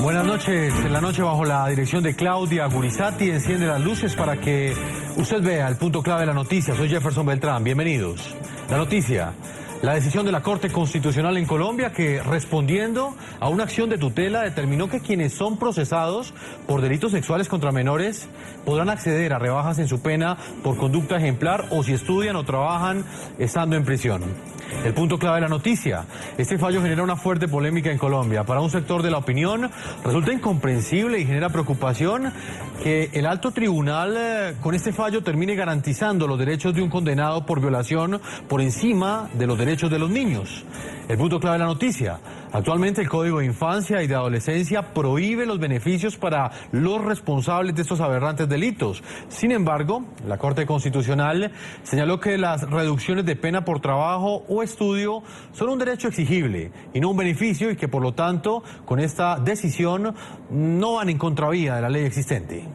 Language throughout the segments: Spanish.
Buenas noches. En la noche, bajo la dirección de Claudia Gurizati, enciende las luces para que usted vea el punto clave de la noticia. Soy Jefferson Beltrán. Bienvenidos. La noticia: la decisión de la Corte Constitucional en Colombia que, respondiendo a una acción de tutela, determinó que quienes son procesados por delitos sexuales contra menores podrán acceder a rebajas en su pena por conducta ejemplar o si estudian o trabajan estando en prisión. El punto clave de la noticia: este fallo genera una fuerte polémica en Colombia. Para un sector de la opinión resulta incomprensible y genera preocupación que el alto tribunal con este fallo termine garantizando los derechos de un condenado por violación por encima de los derechos de los niños. El punto clave de la noticia: actualmente el Código de Infancia y de Adolescencia prohíbe los beneficios para los responsables de estos aberrantes delitos. Sin embargo, la Corte Constitucional señaló que las reducciones de pena por trabajo o estudio son un derecho exigible y no un beneficio, y que por lo tanto con esta decisión no van en contravía de la ley existente.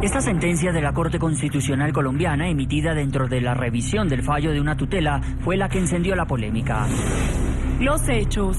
Esta sentencia de la Corte Constitucional colombiana, emitida dentro de la revisión del fallo de una tutela, fue la que encendió la polémica. Los hechos.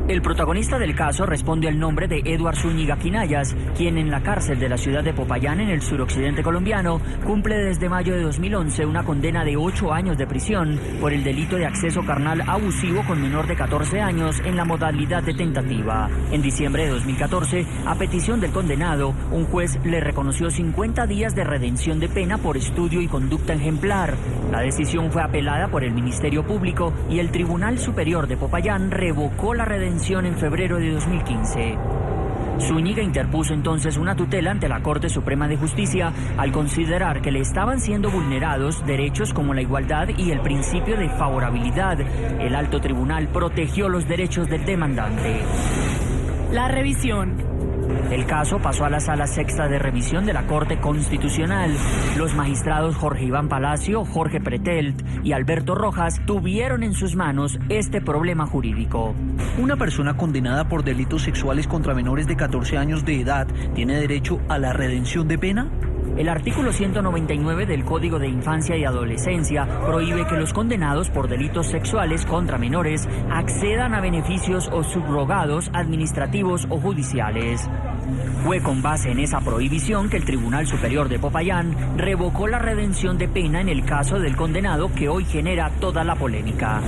El protagonista del caso responde al nombre de Eduard Zúñiga Quinayas, quien en la cárcel de la ciudad de Popayán, en el suroccidente colombiano, cumple desde mayo de 2011 una condena de 8 años de prisión por el delito de acceso carnal abusivo con menor de 14 años en la modalidad de tentativa. En diciembre de 2014, a petición del condenado, un juez le reconoció 50 días de redención de pena por estudio y conducta ejemplar. La decisión fue apelada por el Ministerio Público y el Tribunal Superior de Popayán revocó la redención en febrero de 2015. Zúñiga interpuso entonces una tutela ante la Corte Suprema de Justicia al considerar que le estaban siendo vulnerados derechos como la igualdad y el principio de favorabilidad. El alto tribunal protegió los derechos del demandante. La revisión. El caso pasó a la Sala Sexta de Revisión de la Corte Constitucional. Los magistrados Jorge Iván Palacio, Jorge Pretelt y Alberto Rojas tuvieron en sus manos este problema jurídico. ¿Una persona condenada por delitos sexuales contra menores de 14 años de edad tiene derecho a la redención de pena? El artículo 199 del Código de Infancia y Adolescencia prohíbe que los condenados por delitos sexuales contra menores accedan a beneficios o subrogados administrativos o judiciales. Fue con base en esa prohibición que el Tribunal Superior de Popayán revocó la redención de pena en el caso del condenado, que hoy genera toda la polémica.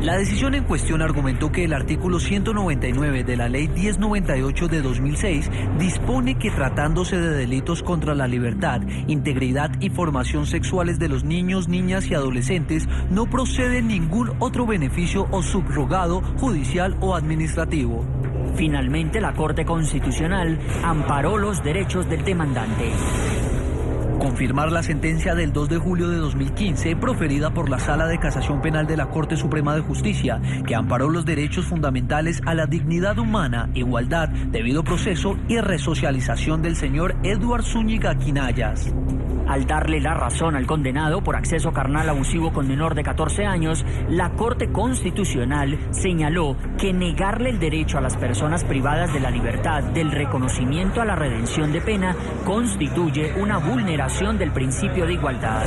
La decisión en cuestión argumentó que el artículo 199 de la Ley 1098 de 2006 dispone que, tratándose de delitos contra la libertad, integridad y formación sexuales de los niños, niñas y adolescentes, no procede ningún otro beneficio o subrogado judicial o administrativo. Finalmente, la Corte Constitucional amparó los derechos del demandante. Confirmar la sentencia del 2 de julio de 2015 proferida por la Sala de Casación Penal de la Corte Suprema de Justicia, que amparó los derechos fundamentales a la dignidad humana, igualdad, debido proceso y resocialización del señor Eduard Zúñiga Quinayas. Al darle la razón al condenado por acceso carnal abusivo con menor de 14 años, la Corte Constitucional señaló que negarle el derecho a las personas privadas de la libertad del reconocimiento a la redención de pena constituye una vulneración del principio de igualdad.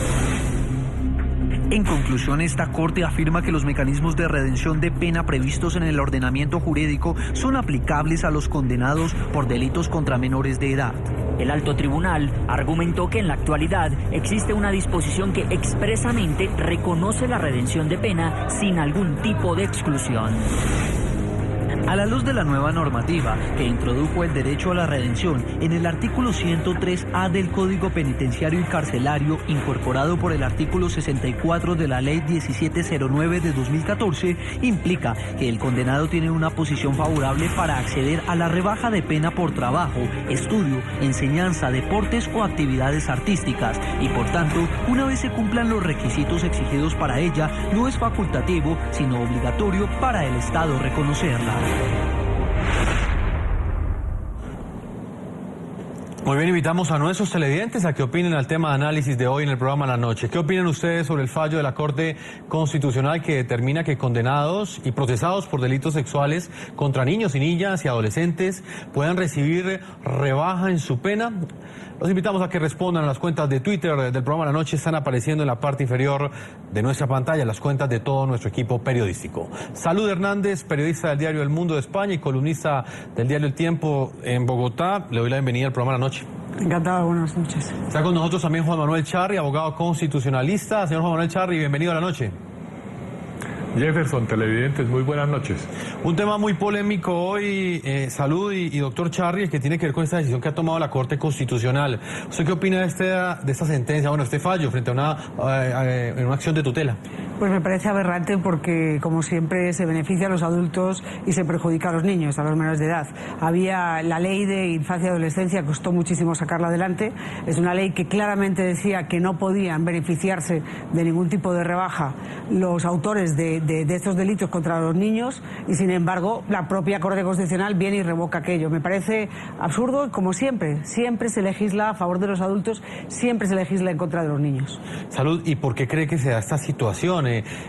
En conclusión, esta Corte afirma que los mecanismos de redención de pena previstos en el ordenamiento jurídico son aplicables a los condenados por delitos contra menores de edad. El alto tribunal argumentó que en la actualidad existe una disposición que expresamente reconoce la redención de pena sin algún tipo de exclusión. A la luz de la nueva normativa que introdujo el derecho a la redención en el artículo 103A del Código Penitenciario y Carcelario, incorporado por el artículo 64 de la Ley 1709 de 2014, implica que el condenado tiene una posición favorable para acceder a la rebaja de pena por trabajo, estudio, enseñanza, deportes o actividades artísticas, y por tanto, una vez se cumplan los requisitos exigidos para ella, no es facultativo, sino obligatorio para el Estado reconocerla. Muy bien, invitamos a nuestros televidentes a que opinen al tema de análisis de hoy en el programa La Noche. ¿Qué opinan ustedes sobre el fallo de la Corte Constitucional que determina que condenados y procesados por delitos sexuales contra niños y niñas y adolescentes puedan recibir rebaja en su pena? Los invitamos a que respondan a las cuentas de Twitter del programa La Noche. Están apareciendo en la parte inferior de nuestra pantalla las cuentas de todo nuestro equipo periodístico. Salud Hernández, periodista del diario El Mundo de España y columnista del diario El Tiempo en Bogotá. Le doy la bienvenida al programa La Noche. Encantado, buenas noches. Está con nosotros también Juan Manuel Charri, abogado constitucionalista. Señor Juan Manuel Charri, bienvenido a La Noche. Jefferson, televidentes, muy buenas noches. Un tema muy polémico hoy, salud y doctor Charri, el que tiene que ver con esta decisión que ha tomado la Corte Constitucional. ¿Usted qué opina de esta sentencia, este fallo frente a una acción de tutela? Pues me parece aberrante porque, como siempre, se beneficia a los adultos y se perjudica a los niños, a los menores de edad. Había la ley de infancia y adolescencia, costó muchísimo sacarla adelante. Es una ley que claramente decía que no podían beneficiarse de ningún tipo de rebaja los autores de estos delitos contra los niños y, sin embargo, la propia Corte Constitucional viene y revoca aquello. Me parece absurdo y, como siempre, siempre se legisla a favor de los adultos, siempre se legisla en contra de los niños. Salud, ¿y por qué cree que se da esta situación?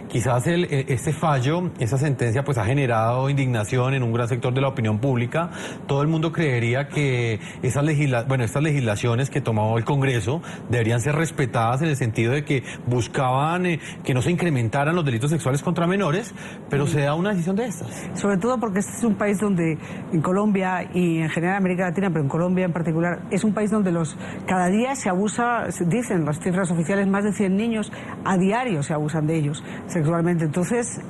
Quizás este fallo, esa sentencia, pues ha generado indignación en un gran sector de la opinión pública. Todo el mundo creería que estas legislaciones que tomó el Congreso deberían ser respetadas en el sentido de que buscaban que no se incrementaran los delitos sexuales contra menores, pero se da una decisión de estas. Sobre todo porque este es un país donde, en Colombia y en general América Latina, pero en Colombia en particular, es un país donde cada día se abusa, dicen las cifras oficiales, más de 100 niños a diario se abusan de ellos sexualmente. Entonces,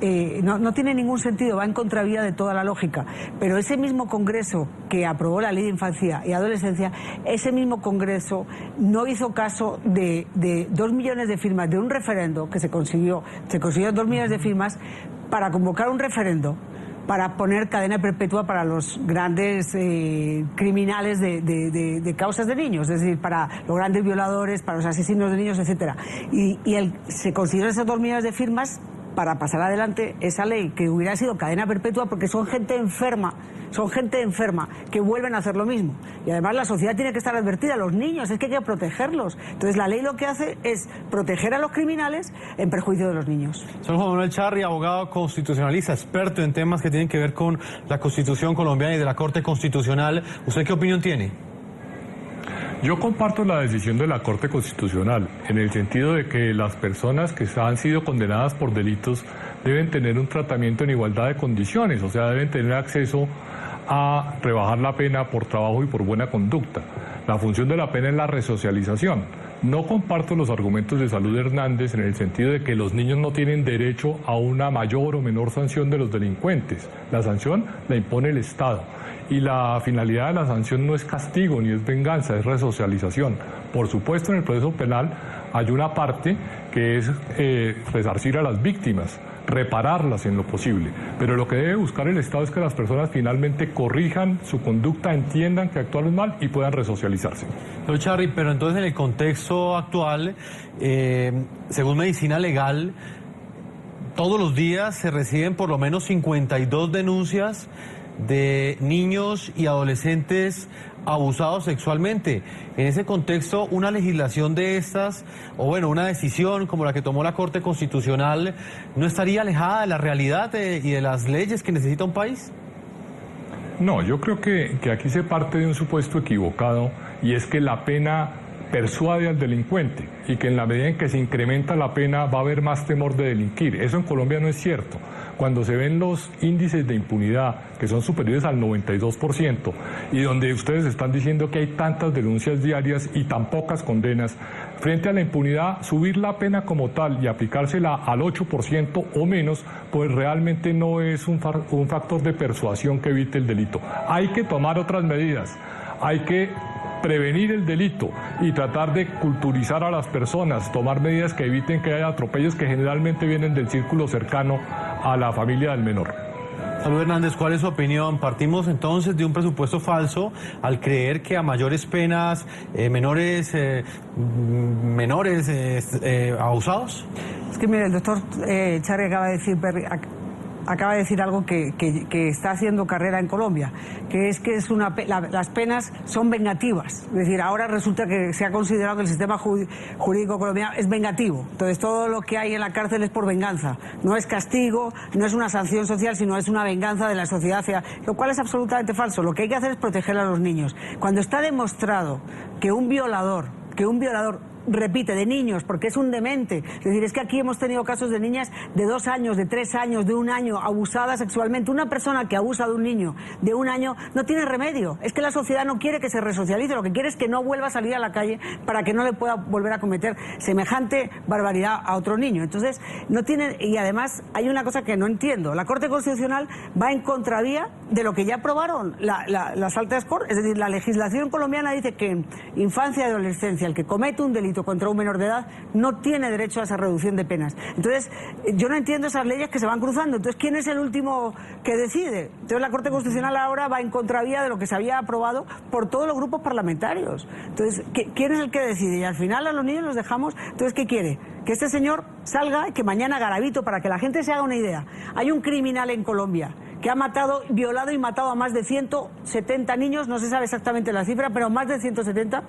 no tiene ningún sentido, va en contravía de toda la lógica. Pero ese mismo Congreso que aprobó la Ley de Infancia y Adolescencia, ese mismo Congreso no hizo caso de 2 millones de firmas de un referendo que se consiguió 2 millones de firmas para convocar un referendo para poner cadena perpetua para los grandes criminales de causas de niños, es decir, para los grandes violadores, para los asesinos de niños, etcétera. Y se consiguieron esas 2 millones de firmas para pasar adelante esa ley que hubiera sido cadena perpetua, porque son gente enferma que vuelven a hacer lo mismo. Y además la sociedad tiene que estar advertida, los niños, es que hay que protegerlos. Entonces la ley lo que hace es proteger a los criminales en perjuicio de los niños. Soy Juan Manuel Charri, abogado constitucionalista, experto en temas que tienen que ver con la Constitución colombiana y de la Corte Constitucional. ¿Usted qué opinión tiene? Yo comparto la decisión de la Corte Constitucional en el sentido de que las personas que han sido condenadas por delitos deben tener un tratamiento en igualdad de condiciones, o sea, deben tener acceso a rebajar la pena por trabajo y por buena conducta. La función de la pena es la resocialización. No comparto los argumentos de Salud Hernández en el sentido de que los niños no tienen derecho a una mayor o menor sanción de los delincuentes. La sanción la impone el Estado. Y la finalidad de la sanción no es castigo ni es venganza, es resocialización. Por supuesto, en el proceso penal hay una parte que es resarcir a las víctimas, repararlas en lo posible. Pero lo que debe buscar el Estado es que las personas finalmente corrijan su conducta, entiendan que actuaron mal y puedan resocializarse. Doctor Charri, pero entonces en el contexto actual, según medicina legal, todos los días se reciben por lo menos 52 denuncias de niños y adolescentes abusados sexualmente. En ese contexto, una legislación de estas, o bueno, una decisión como la que tomó la Corte Constitucional, ¿no estaría alejada de la realidad y de las leyes que necesita un país? No, yo creo que aquí se parte de un supuesto equivocado, y es que la pena persuade al delincuente y que en la medida en que se incrementa la pena va a haber más temor de delinquir. Eso en Colombia no es cierto. Cuando se ven los índices de impunidad, que son superiores al 92%, y donde ustedes están diciendo que hay tantas denuncias diarias y tan pocas condenas, frente a la impunidad, subir la pena como tal y aplicársela al 8% o menos, pues realmente no es un factor de persuasión que evite el delito. Hay que tomar otras medidas, hay que prevenir el delito y tratar de culturizar a las personas, tomar medidas que eviten que haya atropellos que generalmente vienen del círculo cercano a la familia del menor. Salud Hernández, ¿cuál es su opinión? Partimos entonces de un presupuesto falso al creer que a mayores penas, menores abusados. Es que mire, el doctor Charri acaba de decir acaba de decir algo que está haciendo carrera en Colombia, que es las penas son vengativas. Es decir, ahora resulta que se ha considerado que el sistema jurídico colombiano es vengativo. Entonces todo lo que hay en la cárcel es por venganza. No es castigo, no es una sanción social, sino es una venganza de la sociedad hacia... Lo cual es absolutamente falso. Lo que hay que hacer es proteger a los niños. Cuando está demostrado que un violador repite, de niños, porque es un demente. Es decir, es que aquí hemos tenido casos de niñas de 2 años, de 3 años, de 1 año, abusadas sexualmente. Una persona que abusa de un niño de 1 año no tiene remedio. Es que la sociedad no quiere que se resocialice, lo que quiere es que no vuelva a salir a la calle para que no le pueda volver a cometer semejante barbaridad a otro niño. Entonces, no tiene... Y además, hay una cosa que no entiendo. La Corte Constitucional va en contravía de lo que ya aprobaron las altas cortes. Es decir, la legislación colombiana dice que en infancia y adolescencia, el que comete un delito contra un menor de edad no tiene derecho a esa reducción de penas. Entonces, yo no entiendo esas leyes que se van cruzando. Entonces, ¿quién es el último que decide? Entonces, la Corte Constitucional ahora va en contravía de lo que se había aprobado por todos los grupos parlamentarios. Entonces, ¿quién es el que decide? Y al final a los niños los dejamos. Entonces, ¿qué quiere? Que este señor salga y que mañana Garavito, para que la gente se haga una idea. Hay un criminal en Colombia que ha violado y matado a más de 170 niños, no se sabe exactamente la cifra, pero más de 170,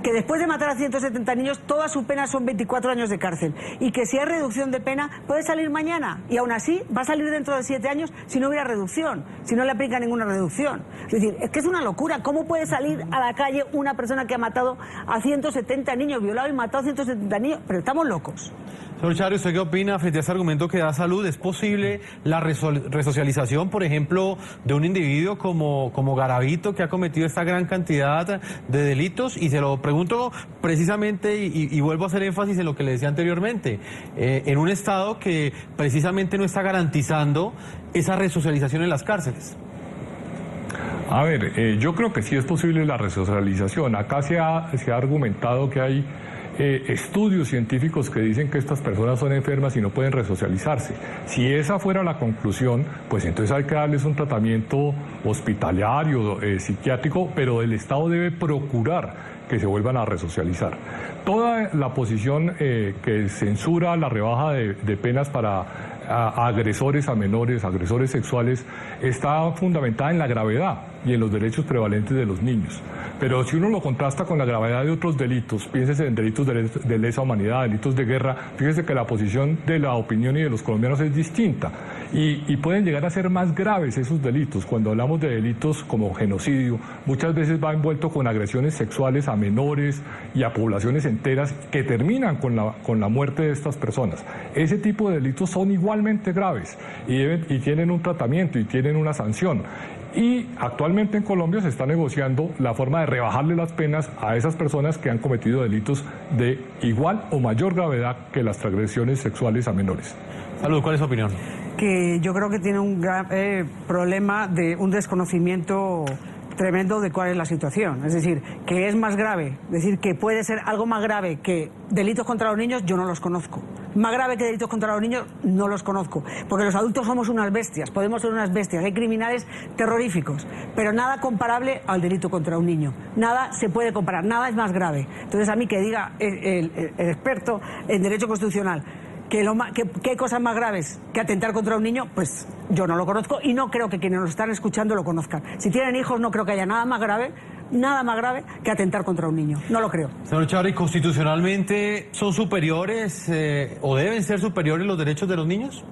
que después de matar a 170 niños, toda su pena son 24 años de cárcel, y que si hay reducción de pena, puede salir mañana, y aún así va a salir dentro de 7 años si no hubiera reducción, si no le aplica ninguna reducción. Es decir, es que es una locura. ¿Cómo puede salir a la calle una persona que ha matado a 170 niños, violado y matado a 170 niños? Pero estamos locos. Señor Chari, ¿usted qué opina frente a este argumento que da Salud? ¿Es posible la resocialización, por ejemplo, de un individuo como Garavito, que ha cometido esta gran cantidad de delitos? Y se lo pregunto precisamente, y vuelvo a hacer énfasis en lo que le decía anteriormente, en un Estado que precisamente no está garantizando esa resocialización en las cárceles. A ver, yo creo que sí es posible la resocialización. Acá se ha argumentado que hay estudios científicos que dicen que estas personas son enfermas y no pueden resocializarse. Si esa fuera la conclusión, pues entonces hay que darles un tratamiento hospitalario, psiquiátrico, pero el Estado debe procurar que se vuelvan a resocializar. Toda la posición que censura la rebaja de penas para agresores a menores, agresores sexuales, está fundamentada en la gravedad y en los derechos prevalentes de los niños. Pero si uno lo contrasta con la gravedad de otros delitos, piénsese en delitos de lesa humanidad, delitos de guerra, fíjese que la posición de la opinión y de los colombianos es distinta. Y pueden llegar a ser más graves esos delitos. Cuando hablamos de delitos como genocidio, muchas veces va envuelto con agresiones sexuales a menores y a poblaciones enteras que terminan con la muerte de estas personas. Ese tipo de delitos son igualmente graves y tienen un tratamiento y tienen una sanción. Y actualmente en Colombia se está negociando la forma de rebajarle las penas a esas personas que han cometido delitos de igual o mayor gravedad que las transgresiones sexuales a menores. Salud, ¿cuál es su opinión? Que yo creo que tiene un gran problema de un desconocimiento tremendo de cuál es la situación. Es decir, que es más grave, es decir, que puede ser algo más grave que delitos contra los niños, yo no los conozco. Más grave que delitos contra los niños, no los conozco. Porque los adultos somos unas bestias, podemos ser unas bestias. Hay criminales terroríficos, pero nada comparable al delito contra un niño. Nada se puede comparar, nada es más grave. Entonces, a mí que diga el experto en derecho constitucional que hay cosas más graves que atentar contra un niño, pues yo no lo conozco y no creo que quienes nos están escuchando lo conozcan. Si tienen hijos, no creo que haya nada más grave que atentar contra un niño. No lo creo. Señor Chari, ¿constitucionalmente son superiores o deben ser superiores los derechos de los niños?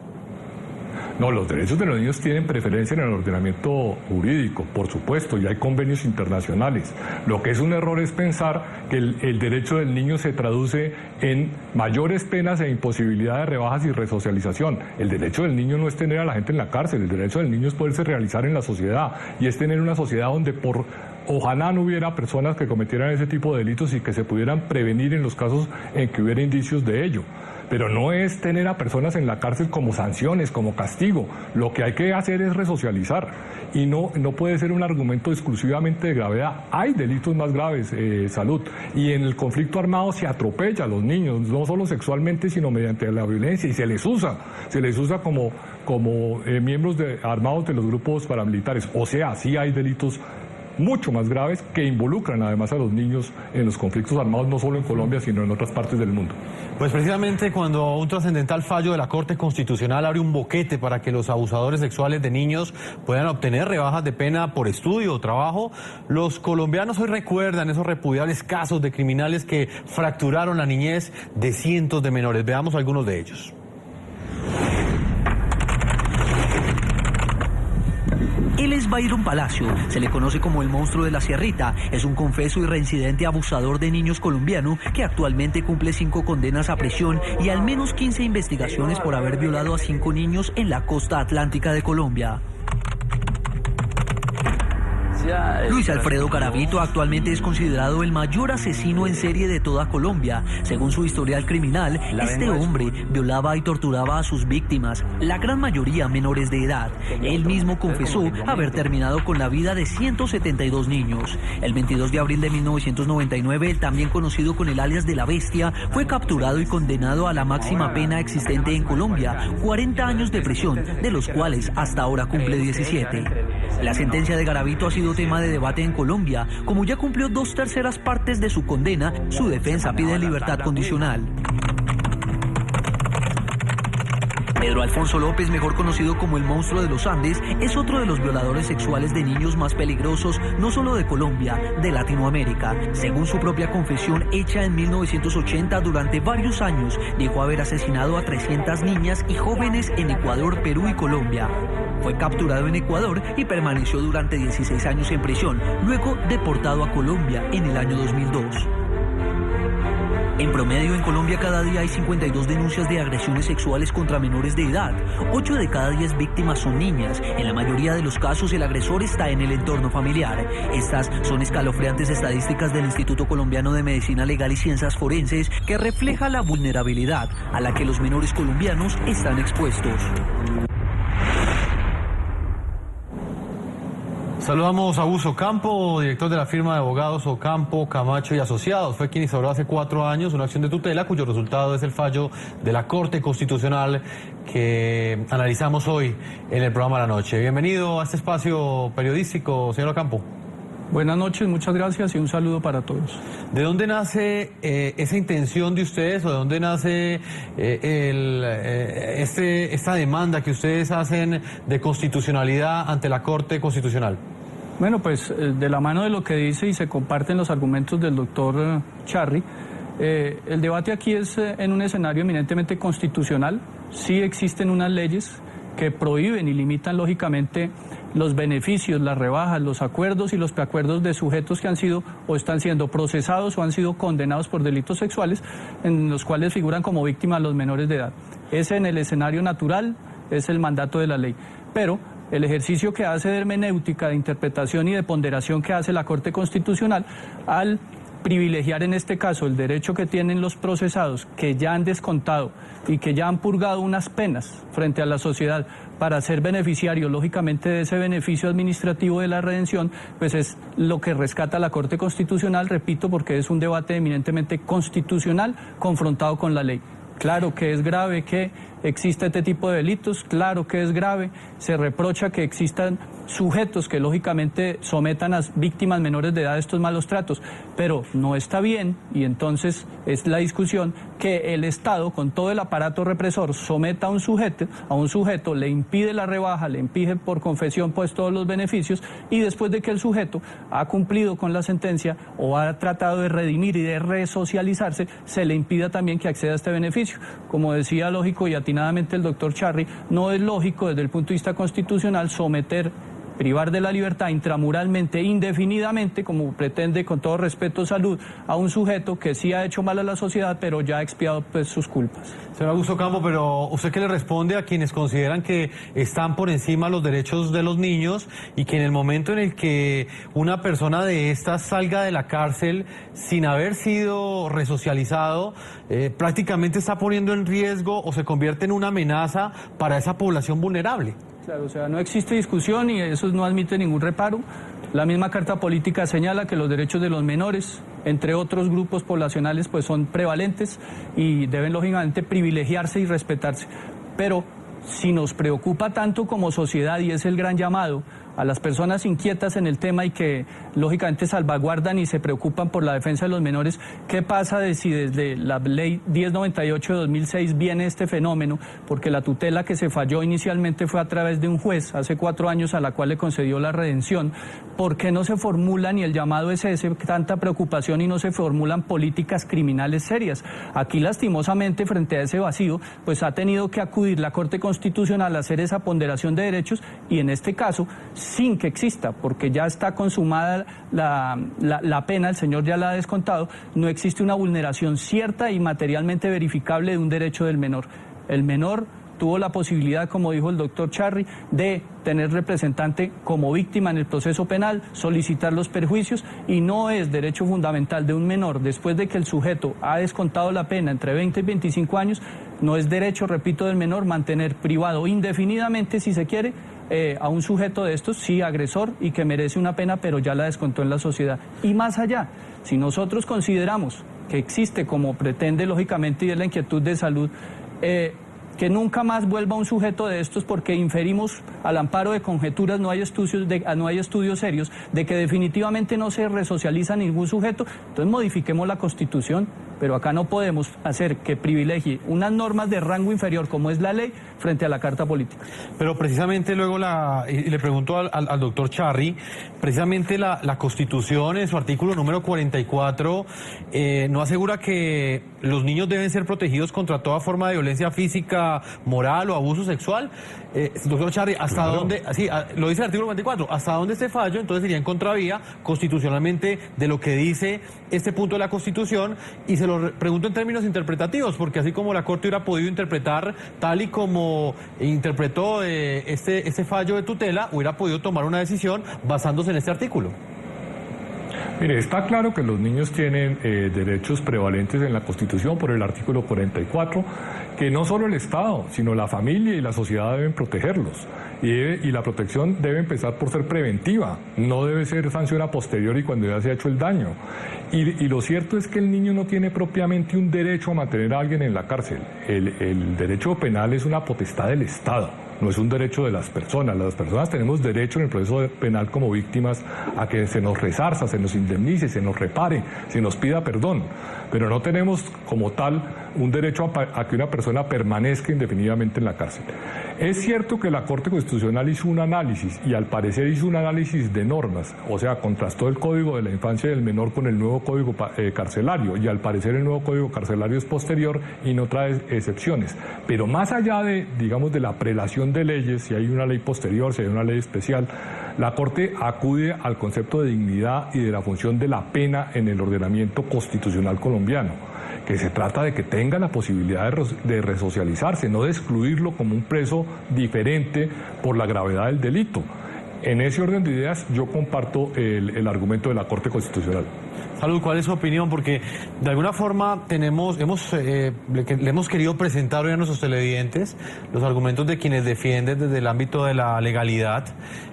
No, los derechos de los niños tienen preferencia en el ordenamiento jurídico, por supuesto, y hay convenios internacionales. Lo que es un error es pensar que el derecho del niño se traduce en mayores penas e imposibilidad de rebajas y resocialización. El derecho del niño no es tener a la gente en la cárcel, el derecho del niño es poderse realizar en la sociedad, y es tener una sociedad donde ojalá no hubiera personas que cometieran ese tipo de delitos y que se pudieran prevenir en los casos en que hubiera indicios de ello. Pero no es tener a personas en la cárcel como sanciones, como castigo. Lo que hay que hacer es resocializar. Y no puede ser un argumento exclusivamente de gravedad. Hay delitos más graves, Salud. Y en el conflicto armado se atropella a los niños, no solo sexualmente, sino mediante la violencia. Y se les usa como miembros armados de los grupos paramilitares. O sea, sí hay delitos mucho más graves que involucran además a los niños en los conflictos armados, no solo en Colombia, sino en otras partes del mundo. Pues precisamente cuando un trascendental fallo de la Corte Constitucional abre un boquete para que los abusadores sexuales de niños puedan obtener rebajas de pena por estudio o trabajo, los colombianos hoy recuerdan esos repudiables casos de criminales que fracturaron la niñez de cientos de menores. Veamos algunos de ellos. Él es Byron Palacio, se le conoce como el monstruo de la Sierrita. Es un confeso y reincidente abusador de niños colombiano que actualmente cumple 5 condenas a prisión y al menos 15 investigaciones por haber violado a 5 niños en la costa atlántica de Colombia. Luis Alfredo Garavito actualmente es considerado el mayor asesino en serie de toda Colombia. Según su historial criminal, este hombre violaba y torturaba a sus víctimas, la gran mayoría menores de edad. Él mismo confesó haber terminado con la vida de 172 niños. El 22 de abril de 1999, el también conocido con el alias de la Bestia, fue capturado y condenado a la máxima pena existente en Colombia, 40 años de prisión, de los cuales hasta ahora cumple 17. La sentencia de Garavito ha sido tema de debate en Colombia. Como ya cumplió 2/3 partes de su condena, su defensa pide libertad condicional. Pedro Alfonso López, mejor conocido como el monstruo de los Andes, es otro de los violadores sexuales de niños más peligrosos, no solo de Colombia, de Latinoamérica. Según su propia confesión hecha en 1980, durante varios años dijo haber asesinado a 300 niñas y jóvenes en Ecuador, Perú y Colombia. Fue capturado en Ecuador y permaneció durante 16 años en prisión, luego deportado a Colombia en el año 2002. En promedio, en Colombia cada día hay 52 denuncias de agresiones sexuales contra menores de edad. 8 de cada 10 víctimas son niñas. En la mayoría de los casos, el agresor está en el entorno familiar. Estas son escalofriantes estadísticas del Instituto Colombiano de Medicina Legal y Ciencias Forenses, que refleja la vulnerabilidad a la que los menores colombianos están expuestos. Saludamos a Augusto Ocampo, director de la firma de abogados Ocampo, Camacho y Asociados. Fue quien instauró hace 4 años una acción de tutela cuyo resultado es el fallo de la Corte Constitucional que analizamos hoy en el programa La Noche. Bienvenido a este espacio periodístico, señor Ocampo. Buenas noches, muchas gracias y un saludo para todos. ¿De dónde nace esa intención de ustedes o de dónde nace esta demanda que ustedes hacen de constitucionalidad ante la Corte Constitucional? Bueno, pues de la mano de lo que dice y se comparten los argumentos del doctor Charri, el debate aquí es en un escenario eminentemente constitucional. Sí existen unas leyes que prohíben y limitan lógicamente los beneficios, las rebajas, los acuerdos y los preacuerdos de sujetos que han sido o están siendo procesados o han sido condenados por delitos sexuales, en los cuales figuran como víctimas los menores de edad. Ese en el escenario natural es el mandato de la ley. Pero el ejercicio que hace de hermenéutica, de interpretación y de ponderación que hace la Corte Constitucional al privilegiar en este caso el derecho que tienen los procesados que ya han descontado y que ya han purgado unas penas frente a la sociedad para ser beneficiarios lógicamente de ese beneficio administrativo de la redención, pues es lo que rescata la Corte Constitucional, repito, porque es un debate eminentemente constitucional confrontado con la ley. Claro que es grave que exista este tipo de delitos, claro que es grave, se reprocha que existan sujetos que lógicamente sometan a víctimas menores de edad a estos malos tratos, pero no está bien, y entonces es la discusión, que el Estado con todo el aparato represor someta a un sujeto, le impide la rebaja, le impide por confesión pues todos los beneficios, y después de que el sujeto ha cumplido con la sentencia o ha tratado de redimir y de resocializarse, se le impida también que acceda a este beneficio. Como decía lógico y atinadamente el doctor Charri, no es lógico desde el punto de vista constitucional privar de la libertad intramuralmente, indefinidamente, como pretende con todo respeto salud, a un sujeto que sí ha hecho mal a la sociedad, pero ya ha expiado pues sus culpas. Señor Augusto Ocampo, pero ¿usted qué le responde a quienes consideran que están por encima los derechos de los niños y que en el momento en el que una persona de estas salga de la cárcel sin haber sido resocializado, prácticamente está poniendo en riesgo o se convierte en una amenaza para esa población vulnerable? Claro, o sea, no existe discusión y eso no admite ningún reparo. La misma Carta Política señala que los derechos de los menores, entre otros grupos poblacionales, pues son prevalentes y deben lógicamente privilegiarse y respetarse. Pero si nos preocupa tanto como sociedad, y es el gran llamado, a las personas inquietas en el tema y que lógicamente salvaguardan y se preocupan por la defensa de los menores, ¿qué pasa si desde la ley 1098 de 2006 viene este fenómeno? Porque la tutela que se falló inicialmente fue a través de un juez hace 4 años a la cual le concedió la redención. ¿Por qué no se formulan, y el llamado es ese, tanta preocupación, y no se formulan políticas criminales serias? Aquí lastimosamente frente a ese vacío pues ha tenido que acudir la Corte Constitucional a hacer esa ponderación de derechos, y en este caso sin que exista, porque ya está consumada la pena, el señor ya la ha descontado, no existe una vulneración cierta y materialmente verificable de un derecho del menor. El menor tuvo la posibilidad, como dijo el doctor Charri, de tener representante como víctima en el proceso penal, solicitar los perjuicios, y no es derecho fundamental de un menor, después de que el sujeto ha descontado la pena entre 20 y 25 años, no es derecho, repito, del menor mantener privado indefinidamente, si se quiere, a un sujeto de estos, sí, agresor y que merece una pena, pero ya la descontó en la sociedad. Y más allá, si nosotros consideramos que existe, como pretende lógicamente y es la inquietud de salud, que nunca más vuelva un sujeto de estos, porque inferimos al amparo de conjeturas, no hay estudios serios de que definitivamente no se resocializa ningún sujeto, entonces modifiquemos la Constitución, pero acá no podemos hacer que privilegie unas normas de rango inferior como es la ley frente a la Carta Política. Pero precisamente luego y le pregunto al doctor Charri, precisamente la Constitución en su artículo número 44 no asegura que los niños deben ser protegidos contra toda forma de violencia física, moral o abuso sexual. Doctor Charri, ¿hasta dónde? Sí, lo dice el artículo 44, ¿hasta dónde este fallo entonces sería en contravía constitucionalmente de lo que dice este punto de la Constitución? Y se lo pregunto en términos interpretativos, porque así como la Corte hubiera podido interpretar tal y como interpretó este fallo de tutela, hubiera podido tomar una decisión basándose en este artículo. Mire, está claro que los niños tienen derechos prevalentes en la Constitución por el artículo 44, que no solo el Estado, sino la familia y la sociedad deben protegerlos. Y la protección debe empezar por ser preventiva, no debe ser sanción a posteriori cuando ya se ha hecho el daño. Y lo cierto es que el niño no tiene propiamente un derecho a mantener a alguien en la cárcel. El derecho penal es una potestad del Estado, no es un derecho de las personas. Las personas tenemos derecho en el proceso penal como víctimas a que se nos resarza, se nos indemnice, se nos repare, se nos pida perdón, pero no tenemos como tal un derecho a que una persona permanezca indefinidamente en la cárcel. Es cierto que la Corte Constitucional hizo un análisis, y al parecer hizo un análisis de normas, o sea, contrastó el Código de la Infancia y del Menor con el nuevo Código Carcelario, y al parecer el nuevo Código Carcelario es posterior y no trae excepciones. Pero más allá de la prelación de leyes, si hay una ley posterior, si hay una ley especial, la Corte acude al concepto de dignidad y de la función de la pena en el ordenamiento constitucional colombiano, que se trata de que tenga la posibilidad de resocializarse, no de excluirlo como un preso diferente por la gravedad del delito. En ese orden de ideas yo comparto el argumento de la Corte Constitucional. Salud, ¿cuál es su opinión? Porque de alguna forma le hemos querido presentar hoy a nuestros televidentes los argumentos de quienes defienden desde el ámbito de la legalidad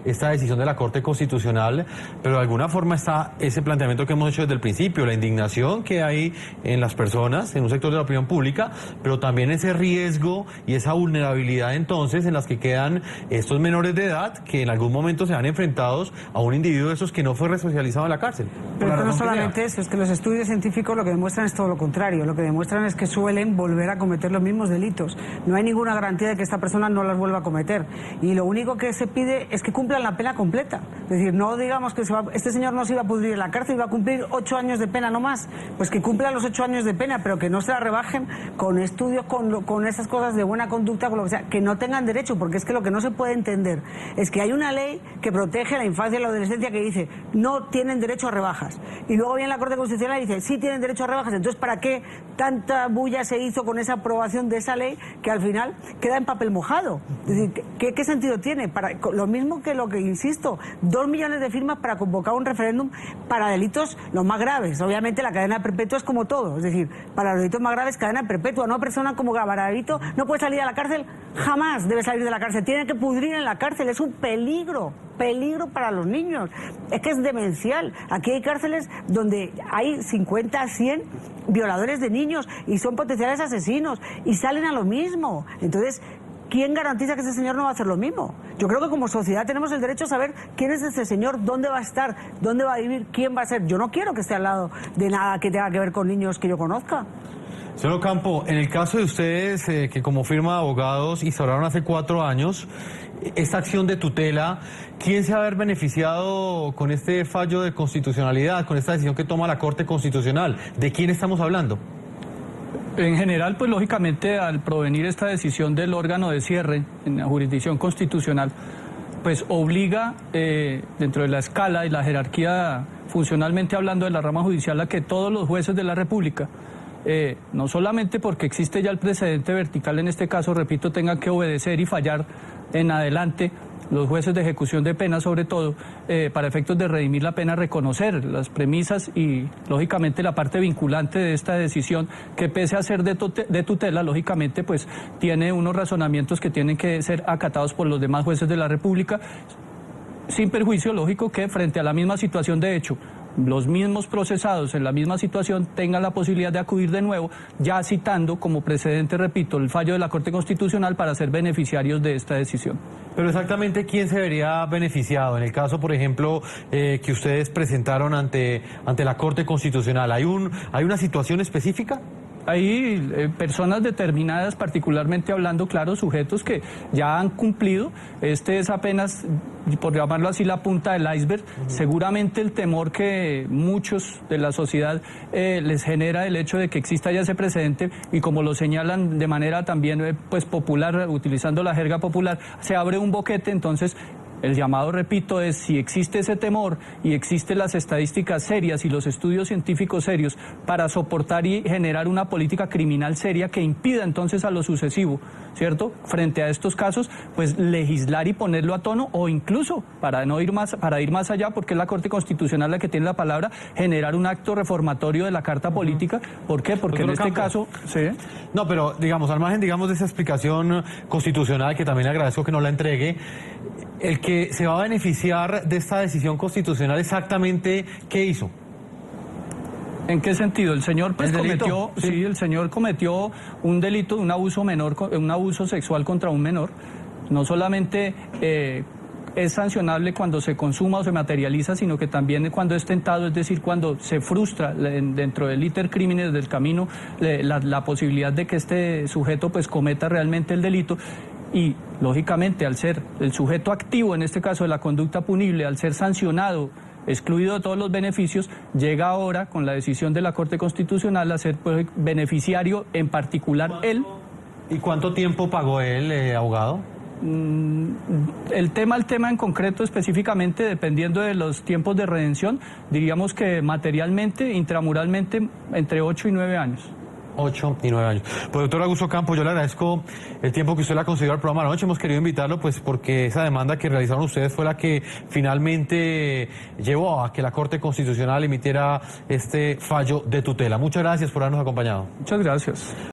esta decisión de la Corte Constitucional, pero de alguna forma está ese planteamiento que hemos hecho desde el principio, la indignación que hay en las personas, en un sector de la opinión pública, pero también ese riesgo y esa vulnerabilidad entonces en las que quedan estos menores de edad que en algún momento se van enfrentados a un individuo de esos que no fue resocializado en la cárcel. Pero no solamente eso, es que los estudios científicos lo que demuestran es todo lo contrario. Lo que demuestran es que suelen volver a cometer los mismos delitos. No hay ninguna garantía de que esta persona no las vuelva a cometer. Y lo único que se pide es que cumplan la pena completa. Es decir, no digamos que este señor no se iba a pudrir en la cárcel, iba a cumplir 8 años de pena no más. Pues que cumpla los 8 años de pena, pero que no se la rebajen con estudios, con esas cosas de buena conducta, con lo que sea, que no tengan derecho, porque es que lo que no se puede entender es que hay una ley que protege la infancia y la adolescencia que dice no tienen derecho a rebajas. Y luego viene la Corte Constitucional y dice sí tienen derecho a rebajas. Entonces, ¿para qué tanta bulla se hizo con esa aprobación de esa ley que al final queda en papel mojado? Es decir, ¿qué sentido tiene? Lo mismo que lo que insisto, 2 millones de firmas para convocar un referéndum para delitos los más graves. Obviamente la cadena perpetua es como todo, es decir, para los delitos más graves cadena perpetua. Una persona como Gabararito no puede salir a la cárcel, jamás debe salir de la cárcel, tiene que pudrir en la cárcel, es un peligro para los niños. Es que es demencial. Aquí hay cárceles donde hay 50, 100 violadores de niños y son potenciales asesinos y salen a lo mismo. Entonces, ¿quién garantiza que ese señor no va a hacer lo mismo? Yo creo que como sociedad tenemos el derecho a saber quién es ese señor, dónde va a estar, dónde va a vivir, quién va a ser. Yo no quiero que esté al lado de nada que tenga que ver con niños que yo conozca. Señor Ocampo, en el caso de ustedes, que como firma de abogados instauraron hace 4 años esta acción de tutela, ¿quién se va a haber beneficiado con este fallo de constitucionalidad, con esta decisión que toma la Corte Constitucional? ¿De quién estamos hablando? En general, pues lógicamente al provenir esta decisión del órgano de cierre en la jurisdicción constitucional, pues obliga dentro de la escala y la jerarquía funcionalmente hablando de la rama judicial a que todos los jueces de la República, no solamente porque existe ya el precedente vertical en este caso, repito, tengan que obedecer y fallar en adelante, los jueces de ejecución de pena sobre todo, para efectos de redimir la pena, reconocer las premisas y lógicamente la parte vinculante de esta decisión, que pese a ser de tutela, lógicamente pues tiene unos razonamientos que tienen que ser acatados por los demás jueces de la República, sin perjuicio lógico que frente a la misma situación de hecho, los mismos procesados en la misma situación tengan la posibilidad de acudir de nuevo, ya citando como precedente, repito, el fallo de la Corte Constitucional para ser beneficiarios de esta decisión. Pero exactamente, ¿quién se vería beneficiado? En el caso, por ejemplo, que ustedes presentaron ante la Corte Constitucional, ¿hay una situación específica? Hay personas determinadas, particularmente hablando, claro, sujetos que ya han cumplido. Este es apenas, por llamarlo así, la punta del iceberg. Seguramente el temor que muchos de la sociedad les genera el hecho de que exista ya ese precedente y como lo señalan de manera también pues popular, utilizando la jerga popular, se abre un boquete, entonces... El llamado, repito, es si existe ese temor y existen las estadísticas serias y los estudios científicos serios para soportar y generar una política criminal seria que impida entonces a lo sucesivo, ¿cierto? Frente a estos casos, pues legislar y ponerlo a tono o incluso, para ir más allá, porque es la Corte Constitucional la que tiene la palabra, generar un acto reformatorio de la Carta Política. ¿Por qué? Porque en este caso... ¿sí? No, pero digamos, al margen, digamos, de esa explicación constitucional, que también le agradezco que no la entregue, el que se va a beneficiar de esta decisión constitucional, exactamente, ¿qué hizo? ¿En qué sentido? El señor pues cometió, sí, el señor cometió un delito de un abuso menor, un abuso sexual contra un menor. No solamente es sancionable cuando se consuma o se materializa, sino que también cuando es tentado, es decir, cuando se frustra dentro del iter criminis del camino la posibilidad de que este sujeto pues cometa realmente el delito. Y, lógicamente, al ser el sujeto activo, en este caso de la conducta punible, al ser sancionado, excluido de todos los beneficios, llega ahora, con la decisión de la Corte Constitucional, a ser pues, beneficiario, en particular él. ¿Y cuánto tiempo pagó él, abogado? El tema en concreto, específicamente, dependiendo de los tiempos de redención, diríamos que materialmente, intramuralmente, entre 8 y 9 años. 8 y 9 años. Pues doctor Augusto Ocampo, yo le agradezco el tiempo que usted le ha concedido al programa anoche. Hemos querido invitarlo pues porque esa demanda que realizaron ustedes fue la que finalmente llevó a que la Corte Constitucional emitiera este fallo de tutela. Muchas gracias por habernos acompañado. Muchas gracias.